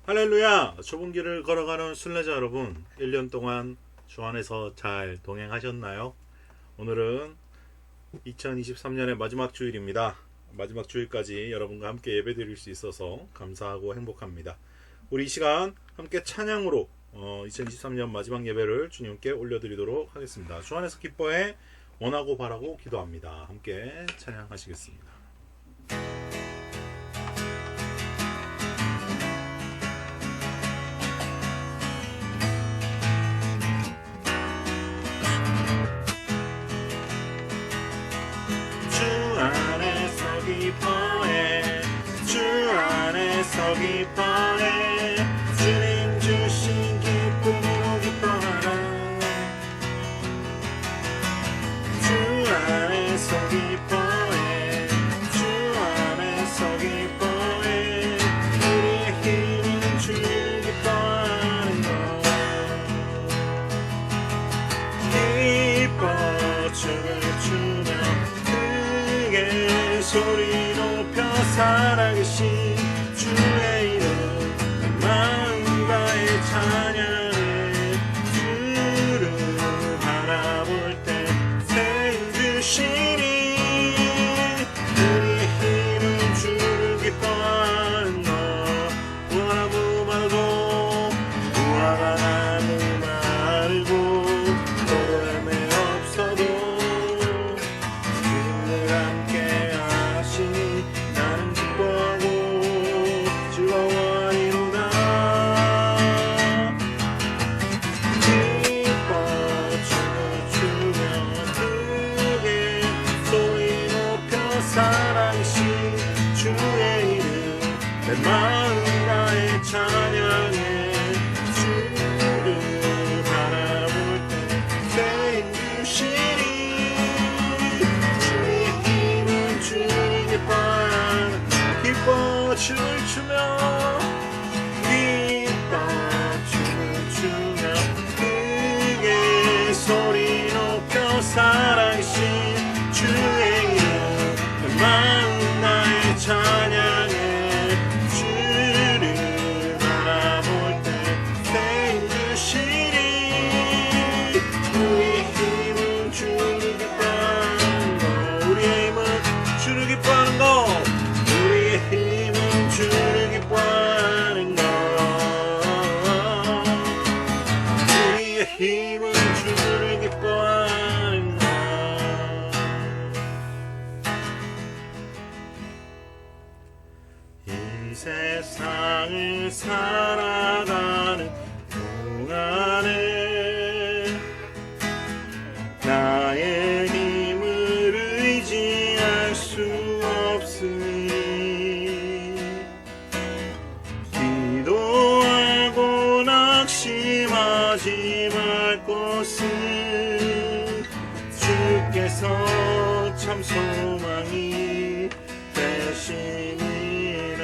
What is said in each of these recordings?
할렐루야! 좁은 길을 걸어가는 순례자 여러분, 1년 동안 주 안에서 잘 동행하셨나요? 오늘은 2023년의 마지막 주일입니다. 마지막 주일까지 여러분과 함께 예배 드릴 수 있어서 감사하고 행복합니다. 우리 이 시간 함께 찬양으로 2023년 마지막 예배를 주님께 올려드리도록 하겠습니다. 주 안에서 기뻐해 원하고 바라고 기도합니다. 함께 찬양하시겠습니다. 기뻐해 주님 주신 기쁨으로 기뻐하라. 주 안에서 기뻐해 주 안에서 기뻐해 우리의 힘은 주 기뻐하는 것. 기뻐 춤을 추며 크게 소리 높여 살아계신 주의 이름 마음 다해 찬양해. 주를 바라볼 때 새 힘 주시니 우리의 힘은 주를 기뻐하는 것. 원하고 말고 우화가 나고 말고 노래매 없어도 주님을 함께 하시니 나는 기뻐하고 즐거워하리로다. 기뻐 춤을 추며 크게 소리 높여 살아계신 주의 이름 내 마음 다해 찬양해. 주를 바라볼 때 새 힘 주시니 주의 힘은 주를 기뻐하는. 기뻐 춤을 추며 기뻐 춤을 추며 크게 소리 높여 살아계신 주의 이름 내 마음 다해 찬양해. 주를 바라볼 때 새 힘 주시니 우리의 힘은 주를 기뻐하는 것. 우리의 힘은 주를 기뻐하는 것. 우리의 힘은 주를 기뻐하는 것. 우리의 힘은 주를 기뻐하는 것. 이 세상을 살아가는 동안에 나의 힘을 의지할 수 없으니 기도하고 낙심하지 말 것은 주께서 참 소망이 되심이라.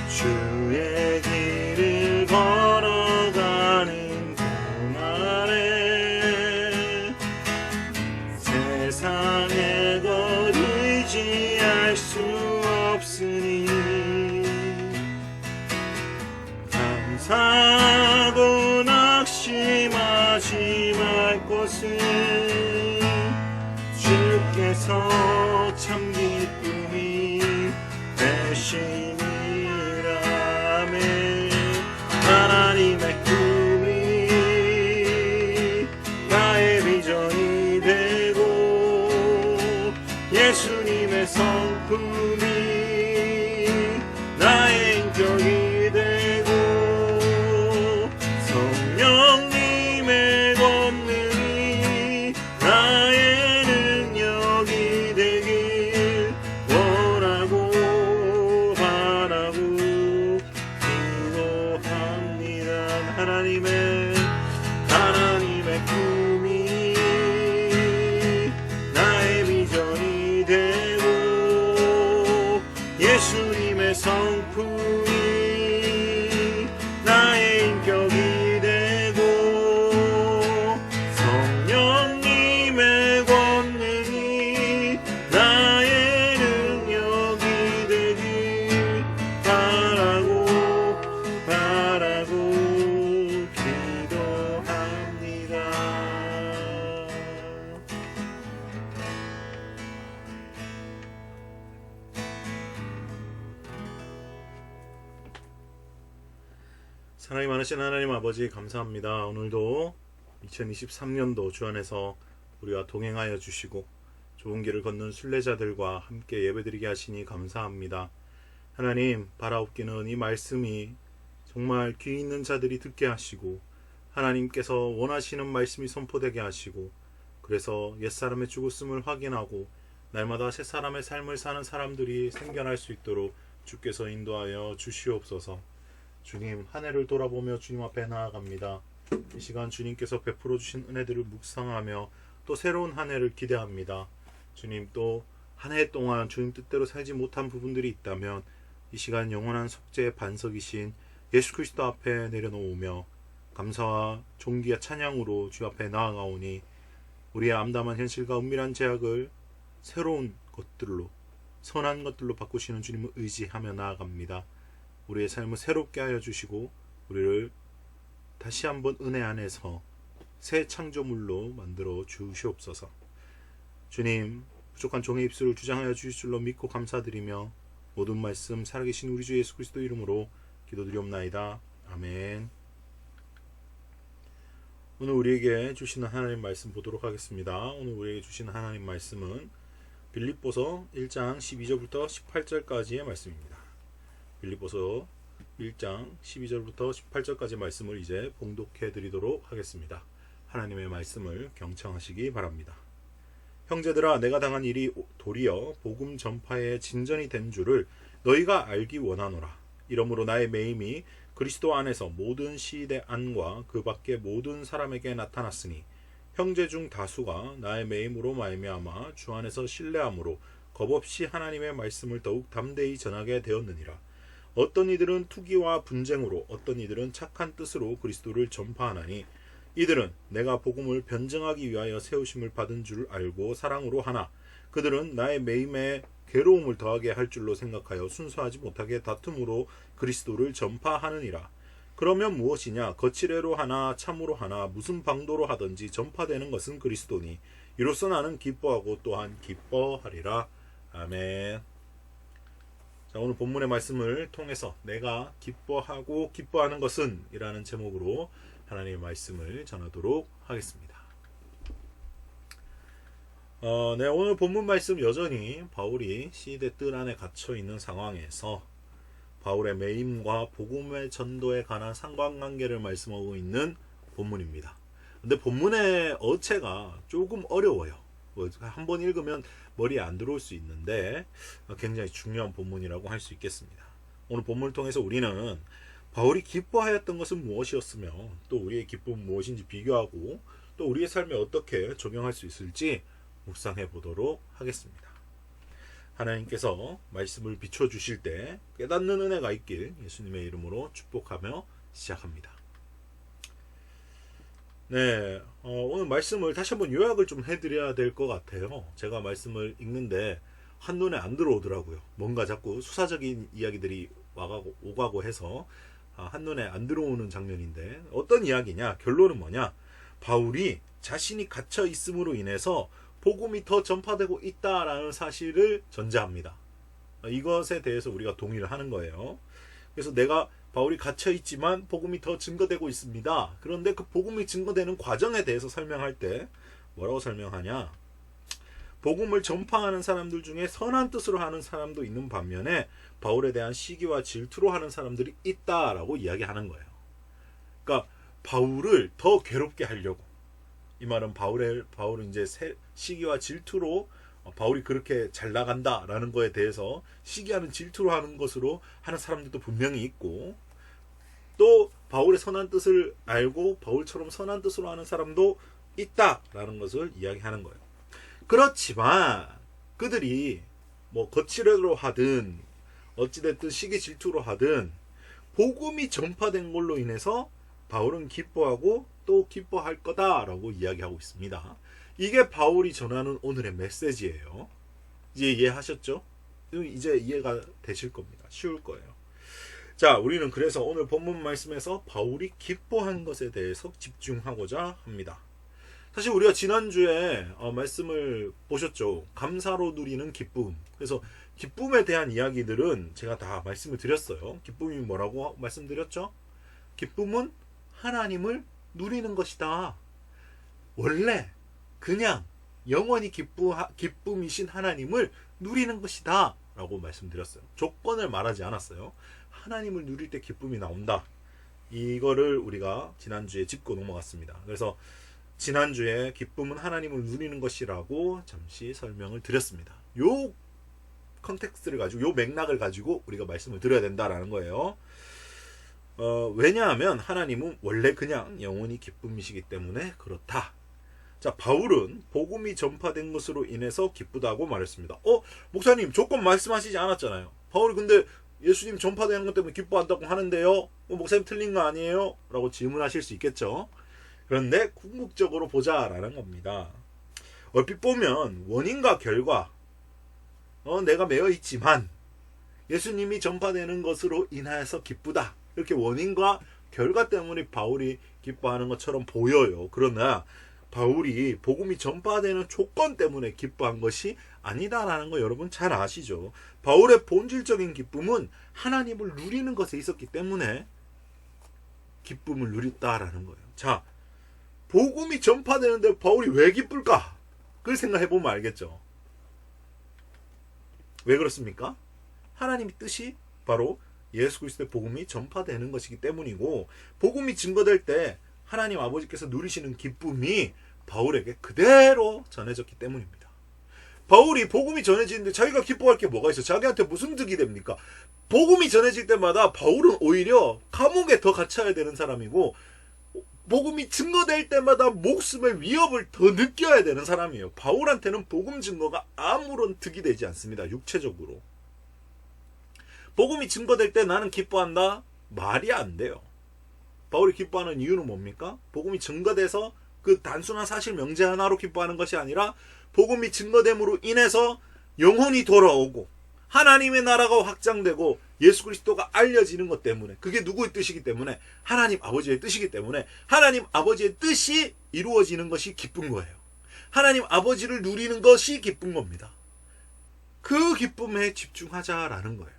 주의 길을 걸어가는 동안에 세상의 것 의지할 수 없으니 감사하고 낙심하지 말 것은 주께서 참 기쁨이 되심이라. 아멘. 하나님의 꿈이 나의 비전이 되고 예수님의 성품이 나의 인격이 되고 성령님의 권능이 나의 능력이 되길 원하고 바라고 기도합니다. 하나님의 꿈이 나의 비전이 되고 예수님의 성품이 나의 인격이 되고 성령님의 권능이 나의 능력이 되길 사랑이 많으신 하나님 아버지 감사합니다. 오늘도 2023년도 주 안에서 우리와 동행하여 주시고 좋은 길을 걷는 순례자들과 함께 예배드리게 하시니 감사합니다. 하나님, 바라옵기는 이 말씀이 정말 귀 있는 자들이 듣게 하시고 하나님께서 원하시는 말씀이 선포되게 하시고 그래서 옛사람의 죽었음을 확인하고 날마다 새사람의 삶을 사는 사람들이 생겨날 수 있도록 주께서 인도하여 주시옵소서. 주님, 한 해를 돌아보며 주님 앞에 나아갑니다. 이 시간 주님께서 베풀어 주신 은혜들을 묵상하며 또 새로운 한 해를 기대합니다. 주님, 또 한 해 동안 주님 뜻대로 살지 못한 부분들이 있다면 이 시간 영원한 속죄의 반석이신 예수 그리스도 앞에 내려놓으며 감사와 존귀와 찬양으로 주 앞에 나아가오니 우리의 암담한 현실과 은밀한 제약을 새로운 것들로 선한 것들로 바꾸시는 주님을 의지하며 나아갑니다. 우리의 삶을 새롭게 하여 주시고 우리를 다시 한번 은혜 안에서 새 창조물로 만들어 주시옵소서. 주님, 부족한 종의 입술을 주장하여 주실 줄로 믿고 감사드리며 모든 말씀 살아계신 우리 주 예수 그리스도 이름으로 기도드리옵나이다. 아멘. 오늘 우리에게 주시는 하나님 말씀 보도록 하겠습니다. 오늘 우리에게 주시는 하나님 말씀은 빌립보서 1장 12절부터 18절까지의 말씀입니다. 빌립보서 1장 12절부터 18절까지 말씀을 이제 봉독해 드리도록 하겠습니다. 하나님의 말씀을 경청하시기 바랍니다. 형제들아, 내가 당한 일이 도리어 복음 전파의 진전이 된 줄을 너희가 알기 원하노라. 이러므로 나의 매임이 그리스도 안에서 모든 시대 안과 그 밖의 모든 사람에게 나타났으니 형제 중 다수가 나의 매임으로 말미암아 주 안에서 신뢰함으로 겁없이 하나님의 말씀을 더욱 담대히 전하게 되었느니라. 어떤 이들은 투기와 분쟁으로 어떤 이들은 착한 뜻으로 그리스도를 전파하나니 이들은 내가 복음을 변증하기 위하여 세우심을 받은 줄 알고 사랑으로 하나 그들은 나의 매임에 괴로움을 더하게 할 줄로 생각하여 순수하지 못하게 다툼으로 그리스도를 전파하느니라. 그러면 무엇이냐? 거칠애로 하나 참으로 하나 무슨 방도로 하든지 전파되는 것은 그리스도니 이로써 나는 기뻐하고 또한 기뻐하리라. 아멘. 자, 오늘 본문의 말씀을 통해서 내가 기뻐하고 기뻐하는 것은 이라는 제목으로 하나님의 말씀을 전하도록 하겠습니다. 네, 오늘 본문 말씀 여전히 바울이 시대 뜰 안에 갇혀 있는 상황에서 바울의 매임과 복음의 전도에 관한 상관관계를 말씀하고 있는 본문입니다. 근데 본문의 어체가 조금 어려워요. 한번 읽으면 머리에 안 들어올 수 있는데 굉장히 중요한 본문이라고 할 수 있겠습니다. 오늘 본문을 통해서 우리는 바울이 기뻐하였던 것은 무엇이었으며 또 우리의 기쁨은 무엇인지 비교하고 또 우리의 삶에 어떻게 적용할 수 있을지 묵상해 보도록 하겠습니다. 하나님께서 말씀을 비춰주실 때 깨닫는 은혜가 있길 예수님의 이름으로 축복하며 시작합니다. 네, 오늘 말씀을 다시 한번 요약을 좀 해드려야 될 것 같아요. 제가 말씀을 읽는데 한눈에 안 들어오더라고요. 뭔가 자꾸 수사적인 이야기들이 오가고 해서 한눈에 안 들어오는 장면인데 어떤 이야기냐? 결론은 뭐냐? 바울이 자신이 갇혀 있음으로 인해서 복음이 더 전파되고 있다라는 사실을 전제합니다. 이것에 대해서 우리가 동의를 하는 거예요. 그래서 내가 바울이 갇혀 있지만 복음이 더 증거되고 있습니다. 그런데 그 복음이 증거되는 과정에 대해서 설명할 때 뭐라고 설명하냐? 복음을 전파하는 사람들 중에 선한 뜻으로 하는 사람도 있는 반면에 바울에 대한 시기와 질투로 하는 사람들이 있다라고 이야기하는 거예요. 그러니까 바울을 더 괴롭게 하려고, 이 말은 바울은 이제 시기와 질투로 바울이 그렇게 잘 나간다라는 거에 대해서 시기하는 질투로 하는 것으로 하는 사람들도 분명히 있고, 또 바울의 선한 뜻을 알고 바울처럼 선한 뜻으로 하는 사람도 있다라는 것을 이야기하는 거예요. 그렇지만 그들이 뭐 거칠애로 하든 어찌됐든 시기 질투로 하든 복음이 전파된 걸로 인해서 바울은 기뻐하고 또 기뻐할 거다라고 이야기하고 있습니다. 이게 바울이 전하는 오늘의 메시지예요. 이제 이해하셨죠? 이제 이해가 되실 겁니다. 쉬울 거예요. 자, 우리는 그래서 오늘 본문 말씀에서 바울이 기뻐한 것에 대해서 집중하고자 합니다. 사실 우리가 지난주에 말씀을 보셨죠. 감사로 누리는 기쁨. 그래서 기쁨에 대한 이야기들은 제가 다 말씀을 드렸어요. 기쁨이 뭐라고 말씀드렸죠? 기쁨은 하나님을 누리는 것이다. 원래 그냥 영원히 기쁨이신 하나님을 누리는 것이다 라고 말씀드렸어요. 조건을 말하지 않았어요. 하나님을 누릴 때 기쁨이 나온다. 이거를 우리가 지난주에 짚고 넘어갔습니다. 그래서 지난주에 기쁨은 하나님을 누리는 것이라고 잠시 설명을 드렸습니다. 요 컨텍스트를 가지고, 요 맥락을 가지고 우리가 말씀을 드려야 된다라는 거예요. 왜냐하면 하나님은 원래 그냥 영원히 기쁨이시기 때문에 그렇다. 자, 바울은 복음이 전파된 것으로 인해서 기쁘다고 말했습니다. 목사님 조건 말씀하시지 않았잖아요. 바울이 근데 예수님 전파되는 것 때문에 기뻐한다고 하는데요, 목사님 틀린 거 아니에요? 라고 질문하실 수 있겠죠. 그런데 궁극적으로 보자라는 겁니다. 얼핏 보면 원인과 결과, 내가 매여 있지만 예수님이 전파되는 것으로 인하여서 기쁘다, 이렇게 원인과 결과 때문에 바울이 기뻐하는 것처럼 보여요. 그러나 바울이 복음이 전파되는 조건 때문에 기뻐한 것이 아니다라는 거 여러분 잘 아시죠? 바울의 본질적인 기쁨은 하나님을 누리는 것에 있었기 때문에 기쁨을 누렸다라는 거예요. 자, 복음이 전파되는데 바울이 왜 기쁠까? 그걸 생각해 보면 알겠죠. 왜 그렇습니까? 하나님의 뜻이 바로 예수 그리스도의 복음이 전파되는 것이기 때문이고, 복음이 증거될 때 하나님 아버지께서 누리시는 기쁨이 바울에게 그대로 전해졌기 때문입니다. 바울이 복음이 전해지는데 자기가 기뻐할 게 뭐가 있어? 자기한테 무슨 득이 됩니까? 복음이 전해질 때마다 바울은 오히려 감옥에 더 갇혀야 되는 사람이고, 복음이 증거될 때마다 목숨의 위협을 더 느껴야 되는 사람이에요. 바울한테는 복음 증거가 아무런 득이 되지 않습니다. 육체적으로. 복음이 증거될 때 나는 기뻐한다? 말이 안 돼요. 바울이 기뻐하는 이유는 뭡니까? 복음이 증거돼서 그 단순한 사실 명제 하나로 기뻐하는 것이 아니라 복음이 증거됨으로 인해서 영혼이 돌아오고 하나님의 나라가 확장되고 예수 그리스도가 알려지는 것 때문에, 그게 누구의 뜻이기 때문에? 하나님 아버지의 뜻이기 때문에 하나님 아버지의 뜻이 이루어지는 것이 기쁜 거예요. 하나님 아버지를 누리는 것이 기쁜 겁니다. 그 기쁨에 집중하자라는 거예요.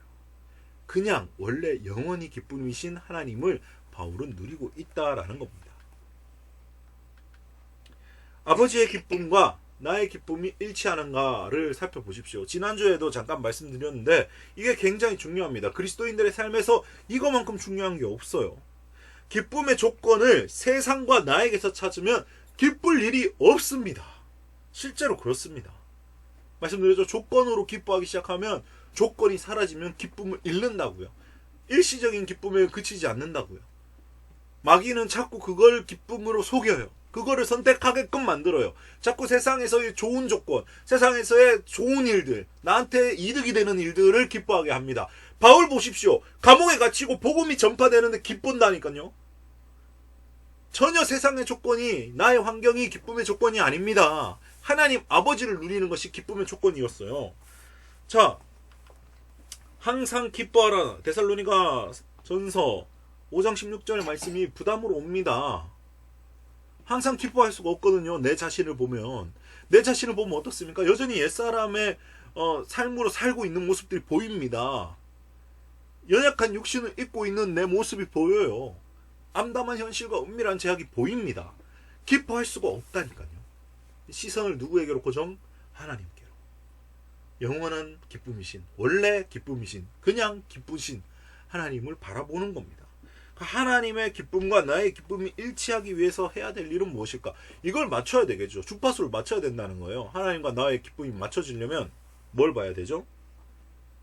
그냥 원래 영원히 기쁨이신 하나님을 바울은 누리고 있다라는 겁니다. 아버지의 기쁨과 나의 기쁨이 일치하는가를 살펴보십시오. 지난주에도 잠깐 말씀드렸는데 이게 굉장히 중요합니다. 그리스도인들의 삶에서 이거만큼 중요한 게 없어요. 기쁨의 조건을 세상과 나에게서 찾으면 기쁠 일이 없습니다. 실제로 그렇습니다. 말씀드렸죠. 조건으로 기뻐하기 시작하면, 조건이 사라지면 기쁨을 잃는다고요. 일시적인 기쁨에 그치지 않는다고요. 마귀는 자꾸 그걸 기쁨으로 속여요. 그거를 선택하게끔 만들어요. 자꾸 세상에서의 좋은 조건, 세상에서의 좋은 일들, 나한테 이득이 되는 일들을 기뻐하게 합니다. 바울 보십시오. 감옥에 갇히고 복음이 전파되는데 기쁜다니까요. 전혀 세상의 조건이, 나의 환경이 기쁨의 조건이 아닙니다. 하나님 아버지를 누리는 것이 기쁨의 조건이었어요. 자, 항상 기뻐하라. 데살로니가 전서 5장 16절의 말씀이 부담으로 옵니다. 항상 기뻐할 수가 없거든요. 내 자신을 보면 어떻습니까? 여전히 옛사람의 삶으로 살고 있는 모습들이 보입니다. 연약한 육신을 입고 있는 내 모습이 보여요. 암담한 현실과 은밀한 제약이 보입니다. 기뻐할 수가 없다니까요. 시선을 누구에게로 고정? 하나님께로. 영원한 기쁨이신, 원래 기쁨이신, 그냥 기쁘신 하나님을 바라보는 겁니다. 하나님의 기쁨과 나의 기쁨이 일치하기 위해서 해야 될 일은 무엇일까? 이걸 맞춰야 되겠죠. 주파수를 맞춰야 된다는 거예요. 하나님과 나의 기쁨이 맞춰지려면 뭘 봐야 되죠?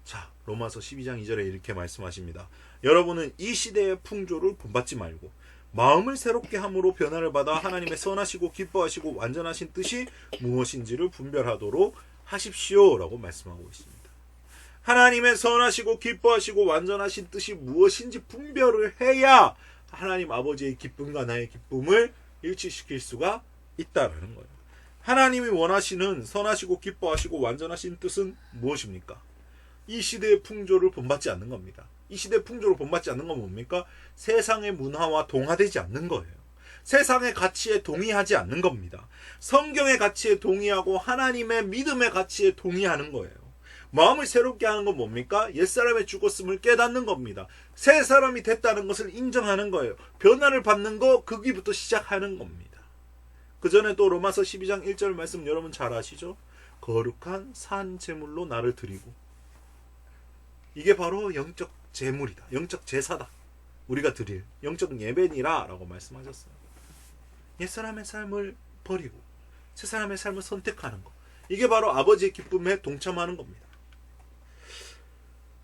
자, 로마서 12장 2절에 이렇게 말씀하십니다. 여러분은 이 시대의 풍조를 본받지 말고 마음을 새롭게 함으로 변화를 받아 하나님의 선하시고 기뻐하시고 완전하신 뜻이 무엇인지를 분별하도록 하십시오 라고 말씀하고 있습니다. 하나님의 선하시고 기뻐하시고 완전하신 뜻이 무엇인지 분별을 해야 하나님 아버지의 기쁨과 나의 기쁨을 일치시킬 수가 있다라는 거예요. 하나님이 원하시는 선하시고 기뻐하시고 완전하신 뜻은 무엇입니까? 이 시대의 풍조를 본받지 않는 겁니다. 이 시대의 풍조를 본받지 않는 건 뭡니까? 세상의 문화와 동화되지 않는 거예요. 세상의 가치에 동의하지 않는 겁니다. 성경의 가치에 동의하고 하나님의 믿음의 가치에 동의하는 거예요. 마음을 새롭게 하는 건 뭡니까? 옛사람의 죽었음을 깨닫는 겁니다. 새 사람이 됐다는 것을 인정하는 거예요. 변화를 받는 거 거기부터 시작하는 겁니다. 그 전에 또 로마서 12장 1절 말씀 여러분 잘 아시죠? 거룩한 산 제물로 나를 드리고, 이게 바로 영적 제물이다. 영적 제사다. 우리가 드릴 영적 예배니라 라고 말씀하셨어요. 옛사람의 삶을 버리고 새 사람의 삶을 선택하는 것, 이게 바로 아버지의 기쁨에 동참하는 겁니다.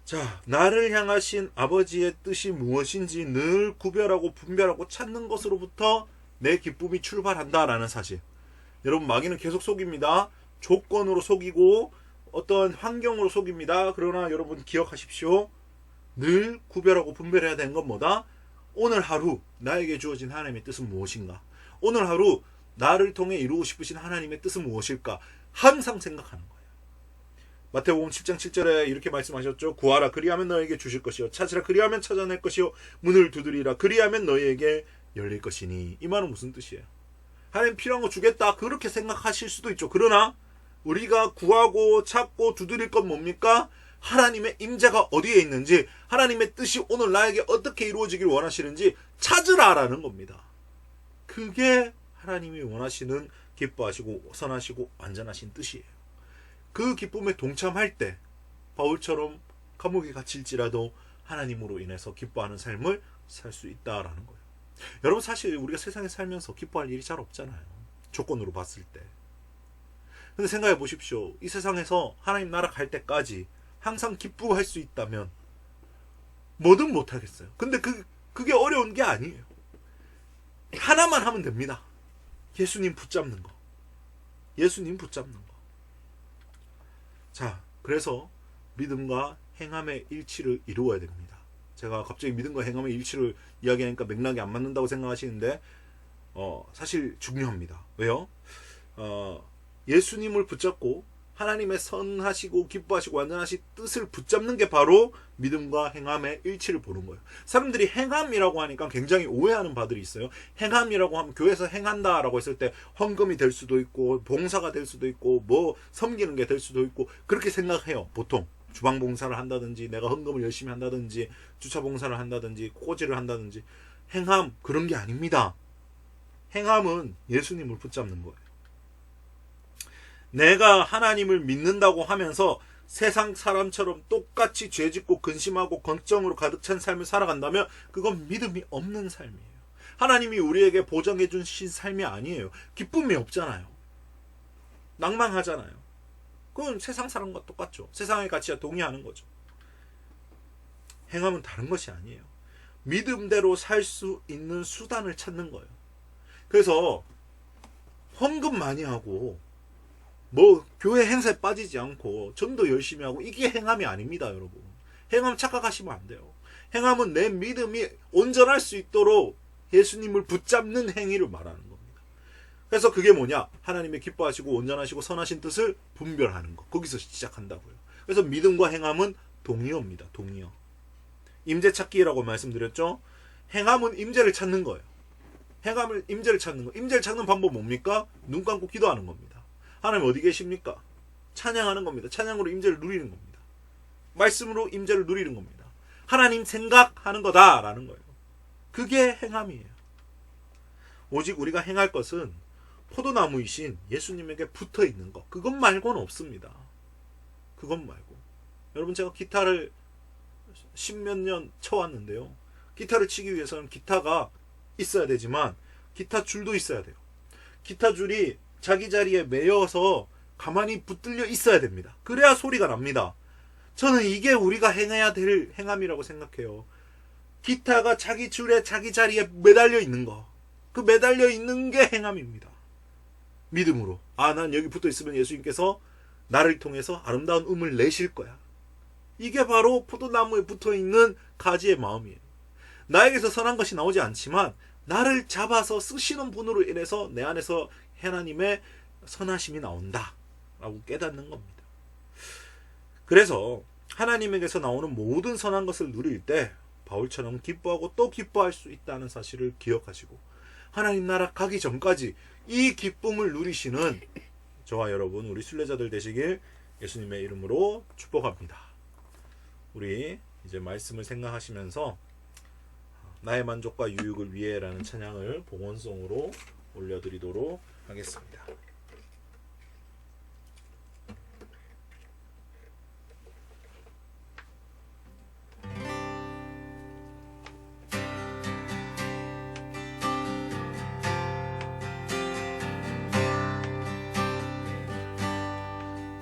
자, 나를 향하신 아버지의 뜻이 무엇인지 늘 구별하고 분별하고 찾는 것으로부터 내 기쁨이 출발한다라는 사실. 여러분, 마귀는 계속 속입니다. 조건으로 속이고 어떤 환경으로 속입니다. 그러나 여러분 기억하십시오. 늘 구별하고 분별해야 되는 건 뭐다? 오늘 하루 나에게 주어진 하나님의 뜻은 무엇인가? 오늘 하루 나를 통해 이루고 싶으신 하나님의 뜻은 무엇일까? 항상 생각하는 거예요. 마태복음 7장 7절에 이렇게 말씀하셨죠. 구하라 그리하면 너에게 주실 것이요, 찾으라 그리하면 찾아낼 것이요, 문을 두드리라 그리하면 너에게 열릴 것이니. 이 말은 무슨 뜻이에요? 하나님 필요한 거 주겠다 그렇게 생각하실 수도 있죠. 그러나 우리가 구하고 찾고 두드릴 건 뭡니까? 하나님의 임재가 어디에 있는지, 하나님의 뜻이 오늘 나에게 어떻게 이루어지길 원하시는지 찾으라라는 겁니다. 그게 하나님이 원하시는 기뻐하시고 선하시고 완전하신 뜻이에요. 그 기쁨에 동참할 때 바울처럼 감옥에 갇힐지라도 하나님으로 인해서 기뻐하는 삶을 살 수 있다라는 거예요. 여러분, 사실 우리가 세상에 살면서 기뻐할 일이 잘 없잖아요. 조건으로 봤을 때. 근데 생각해 보십시오. 이 세상에서 하나님 나라 갈 때까지 항상 기뻐할 수 있다면 뭐든 못하겠어요. 근데 그게 어려운 게 아니에요. 하나만 하면 됩니다. 예수님 붙잡는 거. 예수님 붙잡는 거. 자, 그래서 믿음과 행함의 일치를 이루어야 됩니다. 제가 갑자기 믿음과 행함의 일치를 이야기하니까 맥락이 안 맞는다고 생각하시는데 사실 중요합니다. 왜요? 예수님을 붙잡고 하나님의 선하시고 기뻐하시고 완전하신 뜻을 붙잡는 게 바로 믿음과 행함의 일치를 보는 거예요. 사람들이 행함이라고 하니까 굉장히 오해하는 바들이 있어요. 행함이라고 하면 교회에서 행한다라고 했을 때 헌금이 될 수도 있고 봉사가 될 수도 있고 뭐 섬기는 게 될 수도 있고 그렇게 생각해요. 보통 주방 봉사를 한다든지 내가 헌금을 열심히 한다든지 주차 봉사를 한다든지 꼬지를 한다든지. 행함 그런 게 아닙니다. 행함은 예수님을 붙잡는 거예요. 내가 하나님을 믿는다고 하면서 세상 사람처럼 똑같이 죄짓고 근심하고 걱정으로 가득 찬 삶을 살아간다면 그건 믿음이 없는 삶이에요. 하나님이 우리에게 보장해 주신 삶이 아니에요. 기쁨이 없잖아요. 낭망하잖아요. 그건 세상 사람과 똑같죠. 세상의 가치와 동의하는 거죠. 행함은 다른 것이 아니에요. 믿음대로 살 수 있는 수단을 찾는 거예요. 그래서 헌금 많이 하고 뭐 교회 행사에 빠지지 않고 전도 열심히 하고 이게 행함이 아닙니다, 여러분. 행함 착각하시면 안 돼요. 행함은 내 믿음이 온전할 수 있도록 예수님을 붙잡는 행위를 말하는 겁니다. 그래서 그게 뭐냐? 하나님의 기뻐하시고 온전하시고 선하신 뜻을 분별하는 것. 거기서 시작한다고요. 그래서 믿음과 행함은 동의어입니다. 동의어. 임재 찾기라고 말씀드렸죠? 행함은 임재를 찾는 거예요. 행함을 임재를 찾는 거. 임재를 찾는 방법 뭡니까? 눈 감고 기도하는 겁니다. 하나님 어디 계십니까? 찬양하는 겁니다. 찬양으로 임재를 누리는 겁니다. 말씀으로 임재를 누리는 겁니다. 하나님 생각하는 거다라는 거예요. 그게 행함이에요. 오직 우리가 행할 것은 포도나무이신 예수님에게 붙어 있는 것. 그것 말고는 없습니다. 그것 말고. 여러분, 제가 기타를 10몇 년 쳐왔는데요. 기타를 치기 위해서는 기타가 있어야 되지만 기타 줄도 있어야 돼요. 기타 줄이 자기 자리에 매여서 가만히 붙들려 있어야 됩니다. 그래야 소리가 납니다. 저는 이게 우리가 행해야 될 행함이라고 생각해요. 기타가 자기 줄에 자기 자리에 매달려 있는 거. 그 매달려 있는 게 행함입니다. 믿음으로. 난 여기 붙어 있으면 예수님께서 나를 통해서 아름다운 음을 내실 거야. 이게 바로 포도나무에 붙어 있는 가지의 마음이에요. 나에게서 선한 것이 나오지 않지만 나를 잡아서 쓰시는 분으로 인해서 내 안에서 하나님의 선하심이 나온다 라고 깨닫는 겁니다. 그래서 하나님에게서 나오는 모든 선한 것을 누릴 때 바울처럼 기뻐하고 또 기뻐할 수 있다는 사실을 기억하시고 하나님 나라 가기 전까지 이 기쁨을 누리시는 저와 여러분, 우리 순례자들 되시길 예수님의 이름으로 축복합니다. 우리 이제 말씀을 생각하시면서 나의 만족과 유익을 위해라는 찬양을 봉헌송으로 올려드리도록 하겠습니다.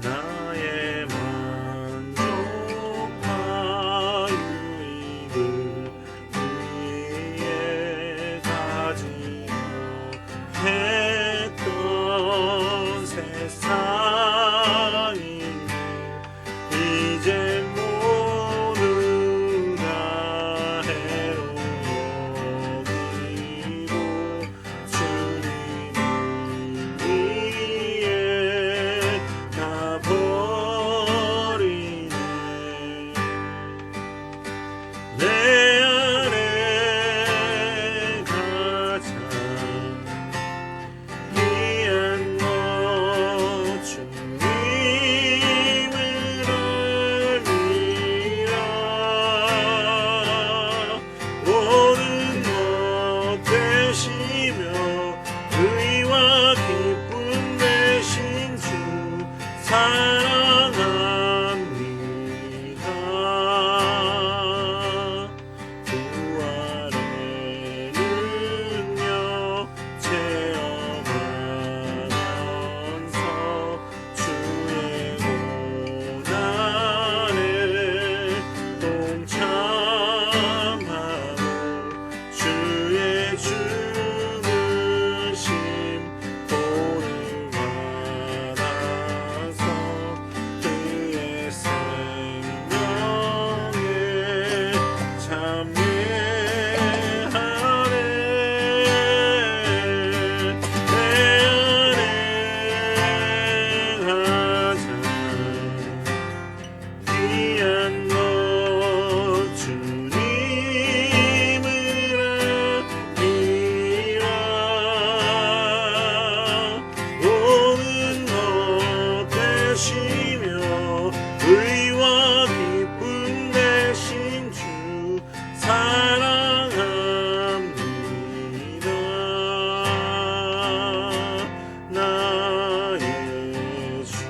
나의 만족과 유익을 위해 가지려 했던 세상이 이제 모두 다 해로 여기고 주님 위에 다 버리네. 내 안에 가장 귀한 것 주님을 알미라. 모든 것 되시며 의와 기쁨 되신 주 사랑합니다. 부활의 능력 체험하면서 주의 고난에 동참하고 주의 죽으심 본을 받아서 그의 생명에 참여하네. 내 안에 가장 귀한 것 주님을 알미라. 모든 것 되시며 의와 기쁨 되신 주 사랑합니다. 나의 주.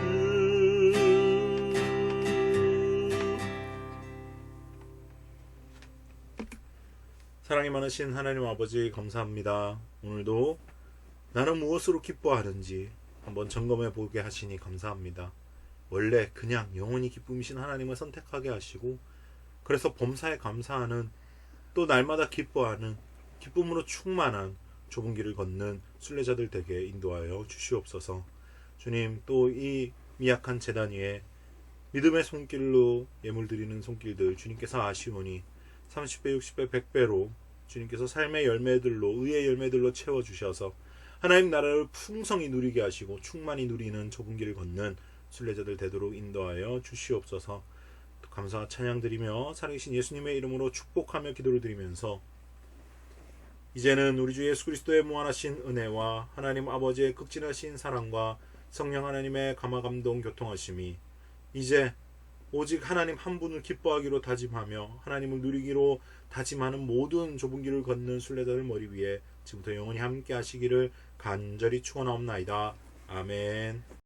사랑이 많으신 하나님 아버지 감사합니다. 오늘도 나는 무엇으로 기뻐하는지 한번 점검해 보게 하시니 감사합니다. 원래 그냥 영원히 기쁨이신 하나님을 선택하게 하시고 그래서 범사에 감사하는 또 날마다 기뻐하는 기쁨으로 충만한 좁은 길을 걷는 순례자들 되게 인도하여 주시옵소서. 주님, 또 이 미약한 제단 위에 믿음의 손길로 예물 드리는 손길들 주님께서 아시오니 30배, 60배, 100배로 주님께서 삶의 열매들로 의의 열매들로 채워주셔서 하나님 나라를 풍성히 누리게 하시고 충만히 누리는 좁은 길을 걷는 순례자들 되도록 인도하여 주시옵소서. 감사와 찬양 드리며 살아계신 예수님의 이름으로 축복하며 기도를 드리면서 이제는 우리 주 예수 그리스도의 무한하신 은혜와 하나님 아버지의 극진하신 사랑과 성령 하나님의 감화감동 교통하심이 이제 오직 하나님 한 분을 기뻐하기로 다짐하며 하나님을 누리기로 다짐하는 모든 좁은 길을 걷는 순례자들 머리 위에 지금부터 영원히 함께 하시기를 간절히 축원하옵나이다. 아멘.